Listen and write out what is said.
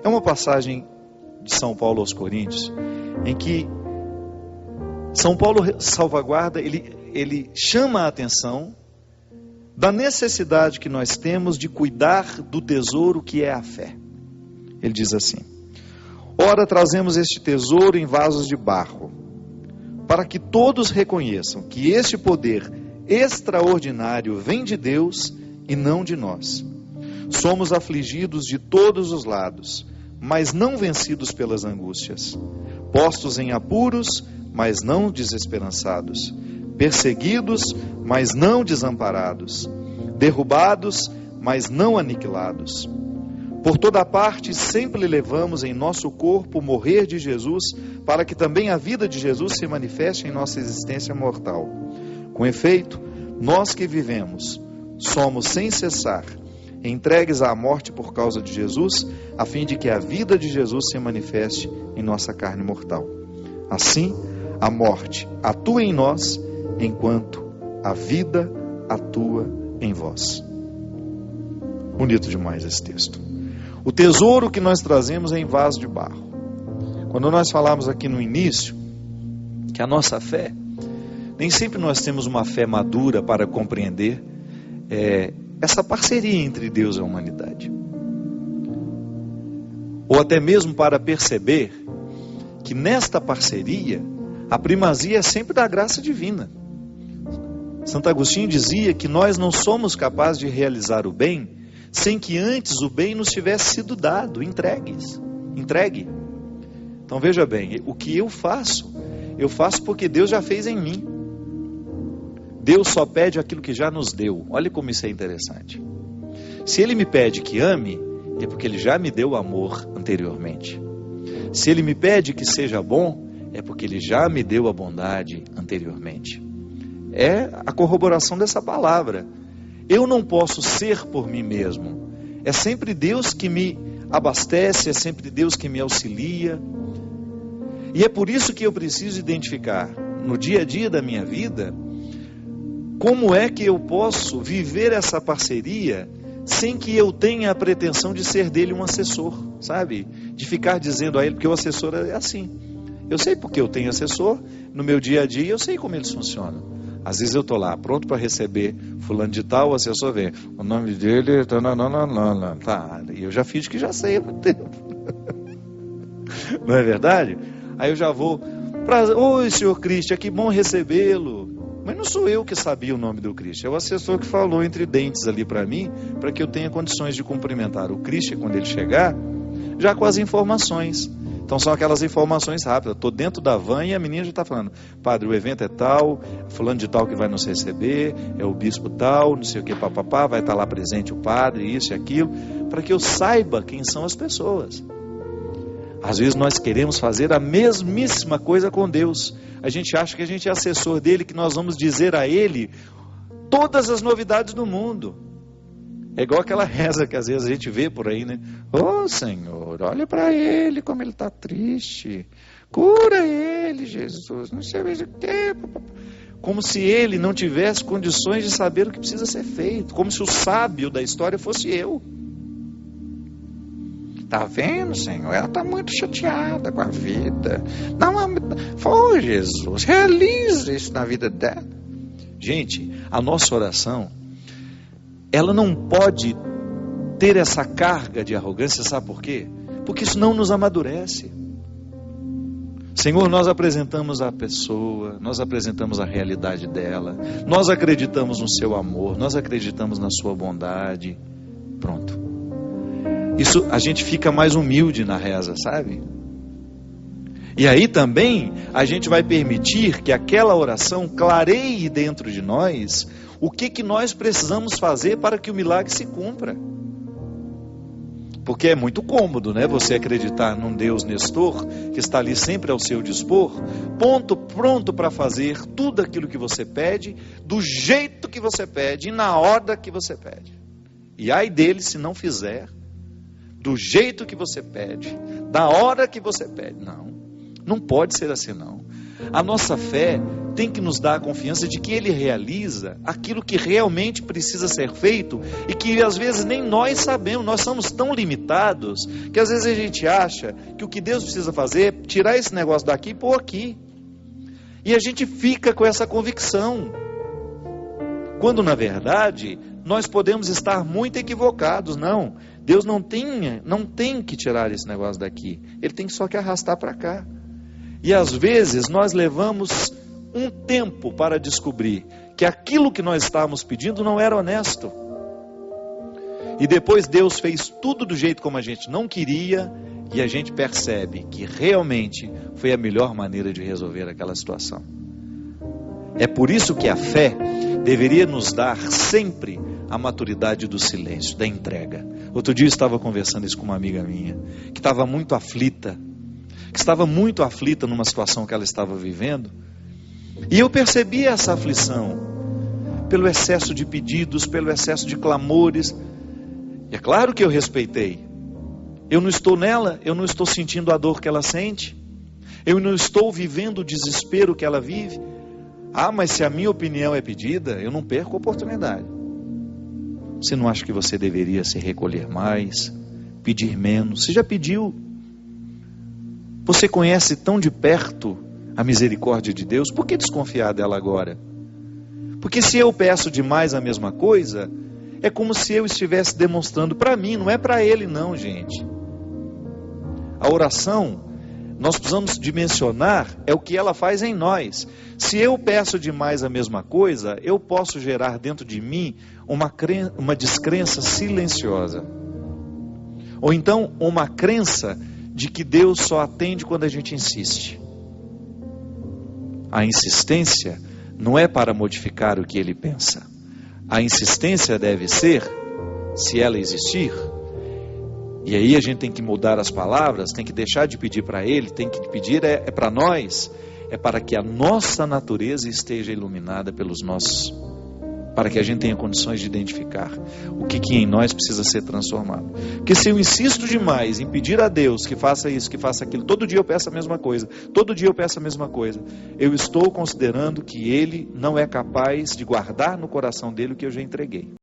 É uma passagem de São Paulo aos Coríntios, em que São Paulo salvaguarda, ele chama a atenção da necessidade que nós temos de cuidar do tesouro que é a fé. Ele diz assim: ora, trazemos este tesouro em vasos de barro, para que todos reconheçam que este poder extraordinário vem de Deus e não de nós. Somos afligidos de todos os lados, mas não vencidos pelas angústias, postos em apuros, mas não desesperançados, perseguidos, mas não desamparados, derrubados, mas não aniquilados. Por toda parte sempre levamos em nosso corpo o morrer de Jesus, para que também a vida de Jesus se manifeste em nossa existência mortal. Com efeito, nós que vivemos, somos sem cessar entregues à morte por causa de Jesus, a fim de que a vida de Jesus se manifeste em nossa carne mortal. Assim, a morte atua em nós, enquanto a vida atua em vós. Bonito demais esse texto. O tesouro que nós trazemos é em vaso de barro. Quando nós falamos aqui no início que a nossa fé, nem sempre nós temos uma fé madura para compreender essa parceria entre Deus e a humanidade, ou até mesmo para perceber que nesta parceria a primazia é sempre da graça divina. Santo Agostinho dizia que nós não somos capazes de realizar o bem sem que antes o bem nos tivesse sido dado, entregue. Então veja bem, o que eu faço porque Deus já fez em mim. Deus só pede aquilo que já nos deu. Olha como isso é interessante. Se Ele me pede que ame, é porque Ele já me deu amor anteriormente. Se Ele me pede que seja bom, é porque Ele já me deu a bondade anteriormente. É a corroboração dessa palavra. Eu não posso ser por mim mesmo. É sempre Deus que me abastece, é sempre Deus que me auxilia. E é por isso que eu preciso identificar, no dia a dia da minha vida, como é que eu posso viver essa parceria sem que eu tenha a pretensão de ser dele um assessor, sabe? De ficar dizendo a ele, porque o assessor é assim. Eu sei porque eu tenho assessor, no meu dia a dia eu sei como eles funcionam. Às vezes eu estou lá, pronto para receber fulano de tal, o assessor vem, o nome dele, tá, e eu já fiz que já sei há muito tempo. Não é verdade? Aí eu já vou, oi senhor Cristian, que bom recebê-lo. Mas não sou eu que sabia o nome do Cristian, é o assessor que falou entre dentes ali para mim, para que eu tenha condições de cumprimentar o Cristian quando ele chegar, já com as informações. Então são aquelas informações rápidas. Estou dentro da van e a menina já está falando, padre, o evento é tal, fulano de tal que vai nos receber, é o bispo tal, não sei o que, papapá, vai estar lá presente o padre, isso e aquilo, para que eu saiba quem são as pessoas. Às vezes nós queremos fazer a mesmíssima coisa com Deus. A gente acha que a gente é assessor dele, que nós vamos dizer a ele todas as novidades do mundo. É igual aquela reza que às vezes a gente vê por aí, né? Ô Senhor, olha para ele como ele está triste. Cura ele, Jesus. Não sei mais o que. Como se ele não tivesse condições de saber o que precisa ser feito. Como se o sábio da história fosse eu. Tá vendo, Senhor? Ela está muito chateada com a vida. Não, Jesus, realiza isso na vida dela. Gente, a nossa oração, ela não pode ter essa carga de arrogância, sabe por quê? Porque isso não nos amadurece. Senhor, nós apresentamos a pessoa, nós apresentamos a realidade dela, nós acreditamos no seu amor, nós acreditamos na sua bondade. Pronto. Isso, a gente fica mais humilde na reza, sabe? E aí também a gente vai permitir que aquela oração clareie dentro de nós o que nós precisamos fazer para que o milagre se cumpra. Porque é muito cômodo, né? Você acreditar num Deus Nestor, que está ali sempre ao seu dispor, pronto para fazer tudo aquilo que você pede, do jeito que você pede e na hora que você pede. E ai dele se não fizer do jeito que você pede, da hora que você pede. Não pode ser assim não. A nossa fé tem que nos dar a confiança de que Ele realiza aquilo que realmente precisa ser feito e que às vezes nem nós sabemos. Nós somos tão limitados que às vezes a gente acha que o que Deus precisa fazer é tirar esse negócio daqui e pôr aqui. E a gente fica com essa convicção, quando na verdade nós podemos estar muito equivocados. Não, Deus não tem que tirar esse negócio daqui, Ele tem só que arrastar para cá. E às vezes nós levamos um tempo para descobrir que aquilo que nós estávamos pedindo não era honesto. E depois Deus fez tudo do jeito como a gente não queria, e a gente percebe que realmente foi a melhor maneira de resolver aquela situação. É por isso que a fé deveria nos dar sempre a maturidade do silêncio, da entrega. Outro dia eu estava conversando isso com uma amiga minha, que estava muito aflita, numa situação que ela estava vivendo, e eu percebi essa aflição, pelo excesso de pedidos, pelo excesso de clamores. E é claro que eu respeitei. Eu não estou nela, eu não estou sentindo a dor que ela sente, eu não estou vivendo o desespero que ela vive. Mas se a minha opinião é pedida, eu não perco a oportunidade. Você não acha que você deveria se recolher mais, pedir menos? Você já pediu? Você conhece tão de perto a misericórdia de Deus, por que desconfiar dela agora? Porque se eu peço demais a mesma coisa, é como se eu estivesse demonstrando para mim, não é para Ele não, gente. A oração, nós precisamos dimensionar, é o que ela faz em nós. Se eu peço demais a mesma coisa, eu posso gerar dentro de mim uma descrença silenciosa. Ou então, uma crença de que Deus só atende quando a gente insiste. A insistência não é para modificar o que Ele pensa. A insistência deve ser, se ela existir, e aí a gente tem que mudar as palavras, tem que deixar de pedir para Ele, tem que pedir para nós, é para que a nossa natureza esteja iluminada pelos nossos, para que a gente tenha condições de identificar o que em nós precisa ser transformado. Porque se eu insisto demais em pedir a Deus que faça isso, que faça aquilo, todo dia eu peço a mesma coisa, eu estou considerando que Ele não é capaz de guardar no coração dele o que eu já entreguei.